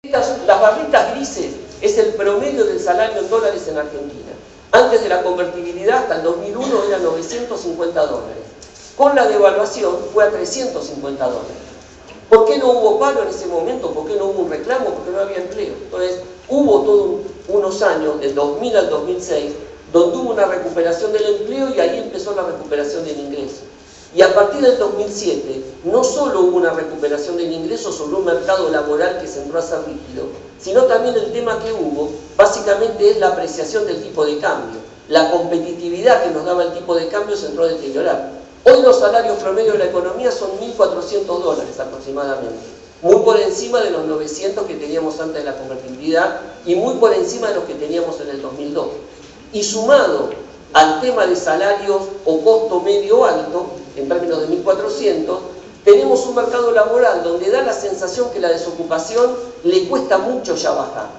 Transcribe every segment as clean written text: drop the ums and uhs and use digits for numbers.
Las barritas grises es el promedio del salario en dólares en Argentina. Antes de la convertibilidad, hasta el 2001, eran 950 dólares. Con la devaluación fue a 350 dólares. ¿Por qué no hubo paro en ese momento? ¿Por qué no hubo un reclamo? Porque no había empleo. Entonces, hubo todos unos años, del 2000 al 2006, donde hubo una recuperación del empleo y ahí empezó la recuperación del ingreso. Y a partir del 2007, no solo hubo una recuperación del ingreso sobre un mercado laboral que se entró a ser rígido, sino también el tema que hubo, básicamente es la apreciación del tipo de cambio. La competitividad que nos daba el tipo de cambio se entró a deteriorar. Hoy los salarios promedio de la economía son 1.400 dólares aproximadamente, muy por encima de los 900 que teníamos antes de la convertibilidad y muy por encima de los que teníamos en el 2002. Y sumado al tema de salarios o costo medio alto, en términos de 1.400, tenemos un mercado laboral donde da la sensación que la desocupación le cuesta mucho ya bajar.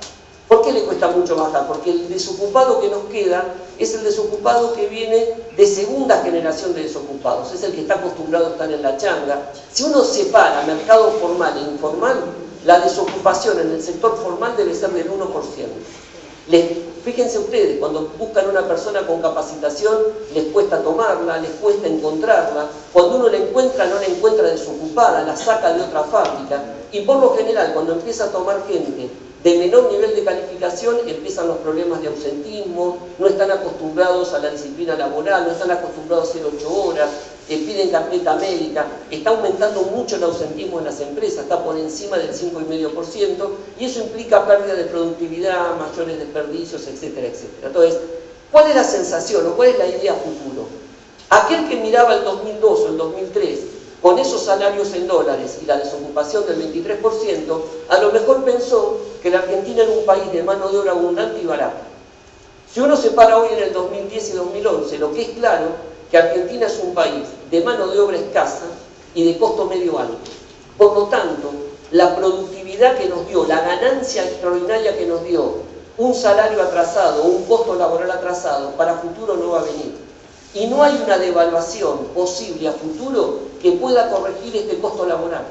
¿Por qué le cuesta mucho bajar? Porque el desocupado que nos queda es el desocupado que viene de segunda generación de desocupados, es el que está acostumbrado a estar en la changa. Si uno separa mercado formal e informal, la desocupación en el sector formal debe ser del 1%. Fíjense ustedes, cuando buscan una persona con capacitación, les cuesta tomarla, les cuesta encontrarla. Cuando uno la encuentra, no la encuentra desocupada, la saca de otra fábrica. Y por lo general, cuando empieza a tomar gente de menor nivel de calificación, empiezan los problemas de ausentismo, no están acostumbrados a la disciplina laboral, no están acostumbrados a hacer 8 horas, piden carpeta médica, está aumentando mucho el ausentismo en las empresas, está por encima del 5,5%, y eso implica pérdida de productividad, mayores desperdicios, etcétera, etcétera. Entonces, ¿cuál es la sensación o cuál es la idea futuro? Aquel que miraba el 2002 o el 2003 con esos salarios en dólares y la desocupación del 23%, a lo mejor pensó que la Argentina era un país de mano de obra abundante y barata. Si uno se para hoy en el 2010 y 2011, lo que es claro que Argentina es un país de mano de obra escasa y de costo medio alto. Por lo tanto, la productividad que nos dio, la ganancia extraordinaria que nos dio un salario atrasado, un costo laboral atrasado, para futuro no va a venir. Y no hay una devaluación posible a futuro que pueda corregir este costo laboral.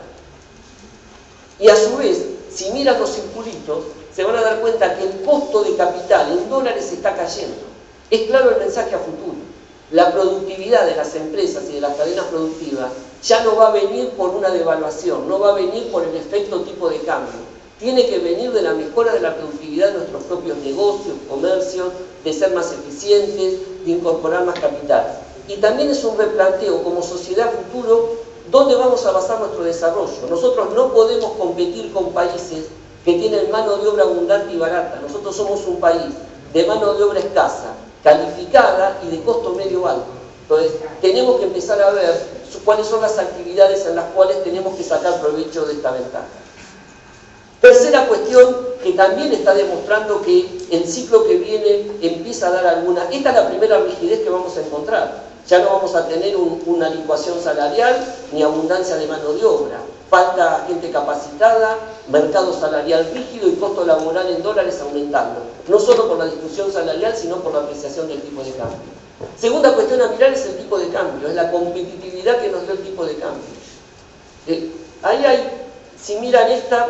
Y a su vez, si miran los circulitos, se van a dar cuenta que el costo de capital en dólares está cayendo. Es claro el mensaje a futuro. La productividad de las empresas y de las cadenas productivas ya no va a venir por una devaluación, no va a venir por el efecto tipo de cambio. Tiene que venir de la mejora de la productividad de nuestros propios negocios, comercios, de ser más eficientes, de incorporar más capital. Y también es un replanteo como sociedad futuro, ¿dónde vamos a basar nuestro desarrollo? Nosotros no podemos competir con países que tienen mano de obra abundante y barata. Nosotros somos un país de mano de obra escasa, calificada y de costo medio alto. Entonces, tenemos que empezar a ver cuáles son las actividades en las cuales tenemos que sacar provecho de esta ventaja. Tercera cuestión que también está demostrando que el ciclo que viene empieza a dar alguna... Esta es la primera rigidez que vamos a encontrar. Ya no vamos a tener una licuación salarial ni abundancia de mano de obra. Falta gente capacitada, mercado salarial rígido y costo laboral en dólares aumentando. No solo por la discusión salarial, sino por la apreciación del tipo de cambio. Segunda cuestión a mirar es el tipo de cambio, es la competitividad que nos dio el tipo de cambio. Ahí hay, si miran esta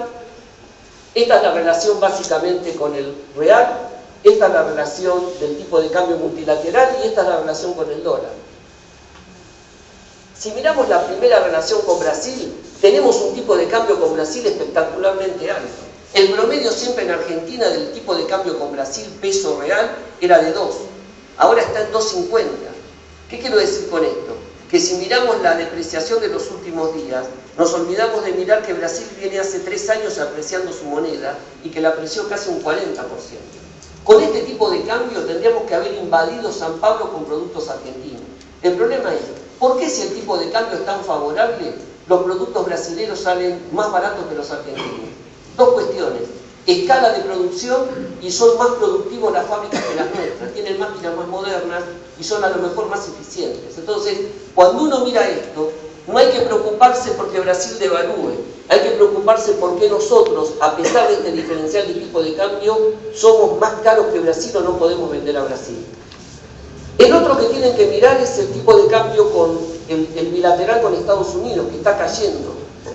es la relación básicamente con el real, esta es la relación del tipo de cambio multilateral y esta es la relación con el dólar. Si miramos la primera relación con Brasil, tenemos un tipo de cambio con Brasil espectacularmente alto. El promedio siempre en Argentina del tipo de cambio con Brasil, peso real, era de 2. Ahora está en 2,50. ¿Qué quiero decir con esto? Que si miramos la depreciación de los últimos días, nos olvidamos de mirar que Brasil viene hace 3 años apreciando su moneda y que la apreció casi un 40%. Con este tipo de cambio tendríamos que haber invadido San Pablo con productos argentinos. El problema es, ¿por qué si el tipo de cambio es tan favorable, los productos brasileños salen más baratos que los argentinos? Dos cuestiones. Escala de producción y son más productivos las fábricas que las nuestras. Tienen máquinas más modernas y son a lo mejor más eficientes. Entonces, cuando uno mira esto, no hay que preocuparse porque Brasil devalúe. Hay que preocuparse porque nosotros, a pesar de este diferencial de tipo de cambio, somos más caros que Brasil o no podemos vender a Brasil. El otro que tienen que mirar es el tipo de cambio con el bilateral con Estados Unidos, que está cayendo.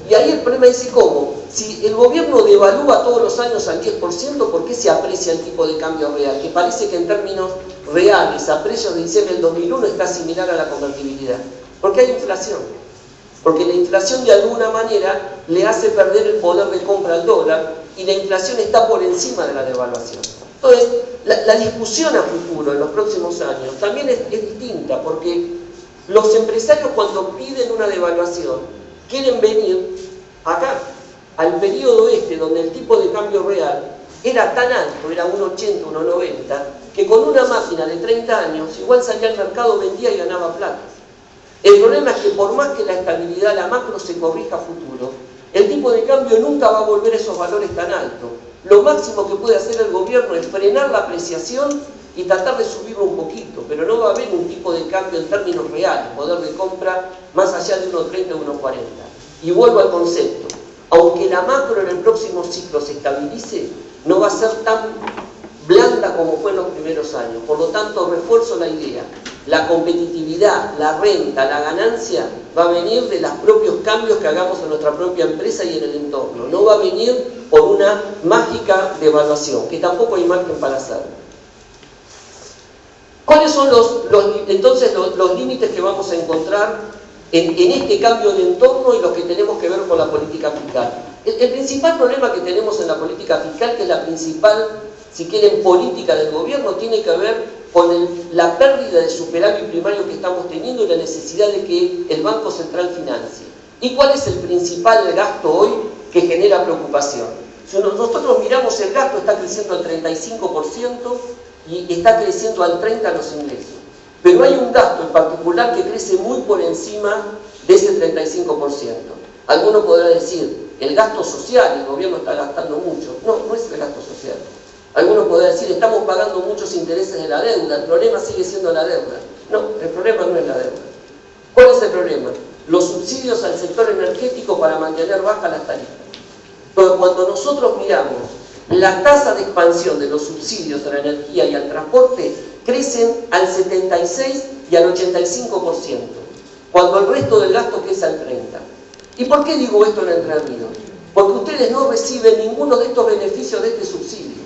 Y ahí el problema dice cómo. Si el gobierno devalúa todos los años al 10%, ¿por qué se aprecia el tipo de cambio real? Que parece que en términos reales, a precios de diciembre del 2001, está similar a la convertibilidad. Porque hay inflación. Porque la inflación de alguna manera le hace perder el poder de compra al dólar y la inflación está por encima de la devaluación. Entonces, la discusión a futuro en los próximos años también es distinta, porque los empresarios cuando piden una devaluación quieren venir acá, al periodo este, donde el tipo de cambio real era tan alto, era 1,80, 1,90, que con una máquina de 30 años igual salía al mercado, vendía y ganaba plata. El problema es que por más que la estabilidad, la macro se corrija a futuro, el tipo de cambio nunca va a volver a esos valores tan altos. Lo máximo que puede hacer el gobierno es frenar la apreciación y tratar de subirlo un poquito, pero no va a haber un tipo de cambio en términos reales, poder de compra más allá de 1,30 o 1,40. Y vuelvo al concepto, aunque la macro en el próximo ciclo se estabilice, no va a ser tan blanda como fue en los primeros años. Por lo tanto, refuerzo la idea, la competitividad, la renta, la ganancia va a venir de los propios cambios que hagamos en nuestra propia empresa y en el entorno. No va a venir por una mágica devaluación, que tampoco hay margen para hacerlo. ¿Cuáles son entonces los límites que vamos a encontrar en este cambio de entorno y los que tenemos que ver con la política fiscal? El principal problema que tenemos en la política fiscal, que es la principal, si quieren, política del gobierno, tiene que ver con la pérdida de superávit primario que estamos teniendo y la necesidad de que el Banco Central financie. ¿Y cuál es el principal gasto hoy que genera preocupación? Si nosotros miramos el gasto, está creciendo al 35% y está creciendo al 30% los ingresos. Pero hay un gasto en particular que crece muy por encima de ese 35%. Alguno podrá decir, el gasto social, el gobierno está gastando mucho. No, no es el gasto social. Algunos podrán decir, estamos pagando muchos intereses de la deuda, el problema sigue siendo la deuda. No, el problema no es la deuda. ¿Cuál es el problema? Los subsidios al sector energético para mantener bajas las tarifas. Pero cuando nosotros miramos la tasa de expansión de los subsidios a la energía y al transporte, crecen al 76 y al 85%, cuando el resto del gasto crece al 30%. ¿Y por qué digo esto en Entre Ríos? Porque ustedes no reciben ninguno de estos beneficios de este subsidio.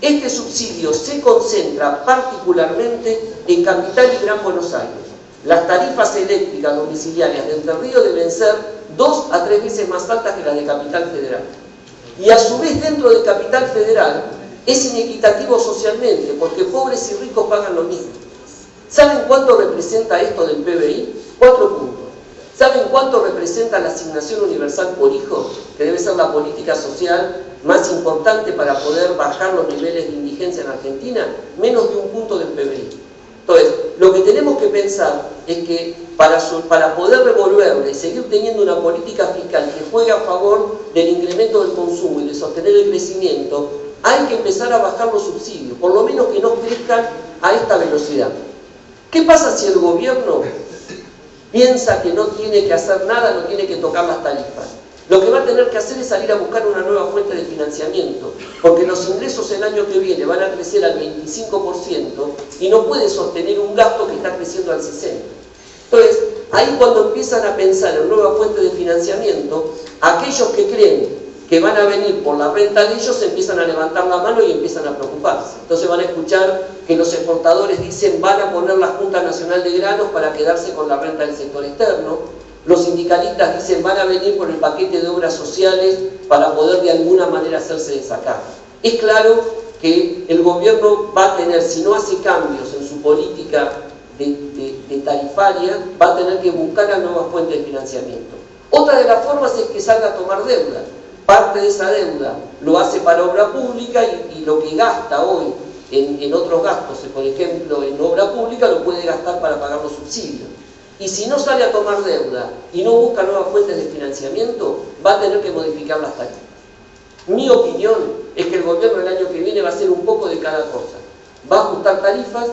Este subsidio se concentra particularmente en Capital y Gran Buenos Aires. Las tarifas eléctricas domiciliarias de Entre Ríos deben ser 2 a 3 veces más altas que las de Capital Federal. Y a su vez dentro de Capital Federal es inequitativo socialmente, porque pobres y ricos pagan lo mismo. ¿Saben cuánto representa esto del PBI? 4 puntos. ¿Saben cuánto representa la asignación universal por hijo? Que debe ser la política social más importante para poder bajar los niveles de indigencia en Argentina. Menos de 1 punto del PBI. Entonces, lo que tenemos que pensar es que para poder revolverle y seguir teniendo una política fiscal que juegue a favor del incremento del consumo y de sostener el crecimiento, hay que empezar a bajar los subsidios, por lo menos que no crezcan a esta velocidad. ¿Qué pasa si el gobierno piensa que no tiene que hacer nada, no tiene que tocar las tarifas? Lo que va a tener que hacer es salir a buscar una nueva fuente de financiamiento, porque los ingresos el año que viene van a crecer al 25% y no puede sostener un gasto que está creciendo al 60%. Entonces, ahí cuando empiezan a pensar en nueva fuente de financiamiento, aquellos que creen que van a venir por la renta de ellos empiezan a levantar la mano y empiezan a preocuparse. Entonces van a escuchar que los exportadores dicen van a poner la Junta Nacional de Granos para quedarse con la renta del sector externo. Los sindicalistas dicen van a venir por el paquete de obras sociales para poder de alguna manera hacerse desacar. Es claro que el gobierno va a tener, si no hace cambios en su política de tarifaria, va a tener que buscar a nuevas fuentes de financiamiento. Otra de las formas es que salga a tomar deuda. Parte de esa deuda lo hace para obra pública y lo que gasta hoy en otros gastos, por ejemplo en obra pública, lo puede gastar para pagar los subsidios. Y si no sale a tomar deuda y no busca nuevas fuentes de financiamiento, va a tener que modificar las tarifas. Mi opinión es que el gobierno el año que viene va a hacer un poco de cada cosa. Va a ajustar tarifas,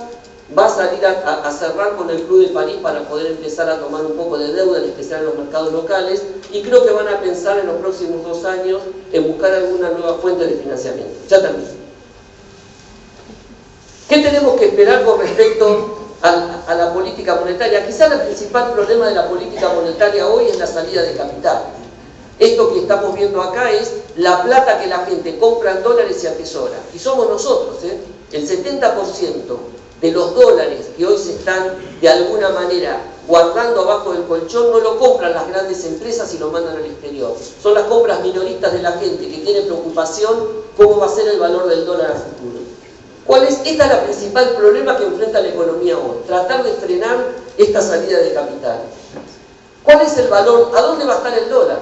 va a salir a cerrar con el Club de París para poder empezar a tomar un poco de deuda, en especial en los mercados locales, y creo que van a pensar en los próximos 2 años en buscar alguna nueva fuente de financiamiento. Ya termino. ¿Qué tenemos que esperar con respecto a la política monetaria? Quizá el principal problema de la política monetaria hoy es la salida de capital. Esto que estamos viendo acá es la plata que la gente compra en dólares y atesora. Y somos nosotros, el 70% de los dólares que hoy se están de alguna manera guardando abajo del colchón no lo compran las grandes empresas y lo mandan al exterior. Son las compras minoristas de la gente que tiene preocupación cómo va a ser el valor del dólar a futuro. Esta es la principal problema que enfrenta la economía hoy, tratar de frenar esta salida de capitales. ¿Cuál es el valor? ¿A dónde va a estar el dólar?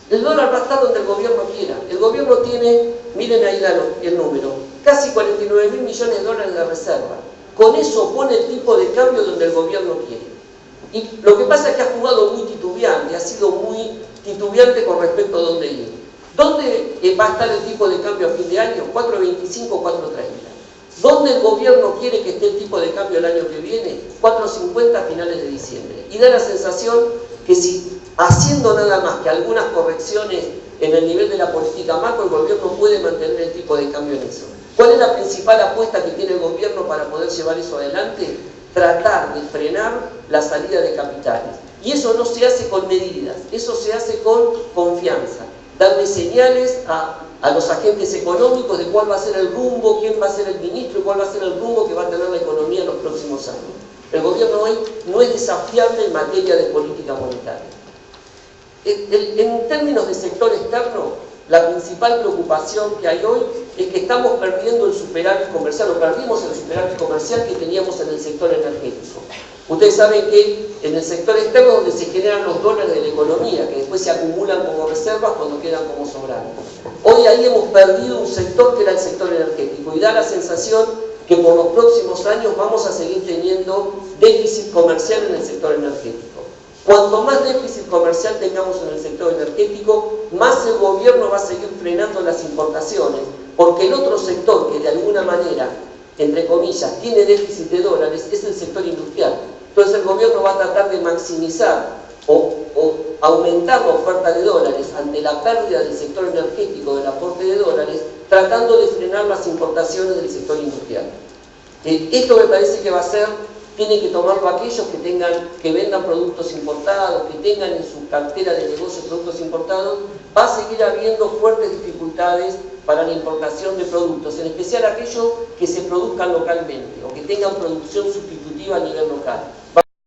El dólar va a estar donde el gobierno quiera. El gobierno tiene, miren ahí el número, casi 49.000 millones de dólares de reserva. Con eso pone el tipo de cambio donde el gobierno quiere. Y lo que pasa es que ha jugado muy titubeante, ha sido muy titubeante con respecto a dónde ir. ¿Dónde va a estar el tipo de cambio a fin de año? 4.25, 4.30. ¿Dónde el gobierno quiere que esté el tipo de cambio el año que viene? 4.50 a finales de diciembre. Y da la sensación que si haciendo nada más que algunas correcciones en el nivel de la política macro, el gobierno puede mantener el tipo de cambio en eso. ¿Cuál es la principal apuesta que tiene el gobierno para poder llevar eso adelante? Tratar de frenar la salida de capitales. Y eso no se hace con medidas, eso se hace con confianza, darle señales a los agentes económicos de cuál va a ser el rumbo, quién va a ser el ministro y cuál va a ser el rumbo que va a tener la economía en los próximos años. El gobierno hoy no es desafiable en materia de política monetaria. En términos de sector externo, la principal preocupación que hay hoy es que estamos perdiendo el superávit comercial, o perdimos el superávit comercial que teníamos en el sector energético. Ustedes saben que en el sector externo es donde se generan los dólares de la economía, que después se acumulan como reservas cuando quedan como sobrantes. Hoy ahí hemos perdido un sector que era el sector energético y da la sensación que por los próximos años vamos a seguir teniendo déficit comercial en el sector energético. Cuanto más déficit comercial tengamos en el sector energético, más el gobierno va a seguir frenando las importaciones, porque el otro sector que de alguna manera, entre comillas, tiene déficit de dólares es el sector industrial. Entonces el gobierno va a tratar de maximizar o aumentar la oferta de dólares ante la pérdida del sector energético del aporte de dólares, tratando de frenar las importaciones del sector industrial. Esto me parece que va a ser, tienen que tomarlo aquellos que vendan productos importados, que tengan en su cartera de negocios productos importados. Va a seguir habiendo fuertes dificultades para la importación de productos, en especial aquellos que se produzcan localmente o que tengan producción sustitutiva a nivel local.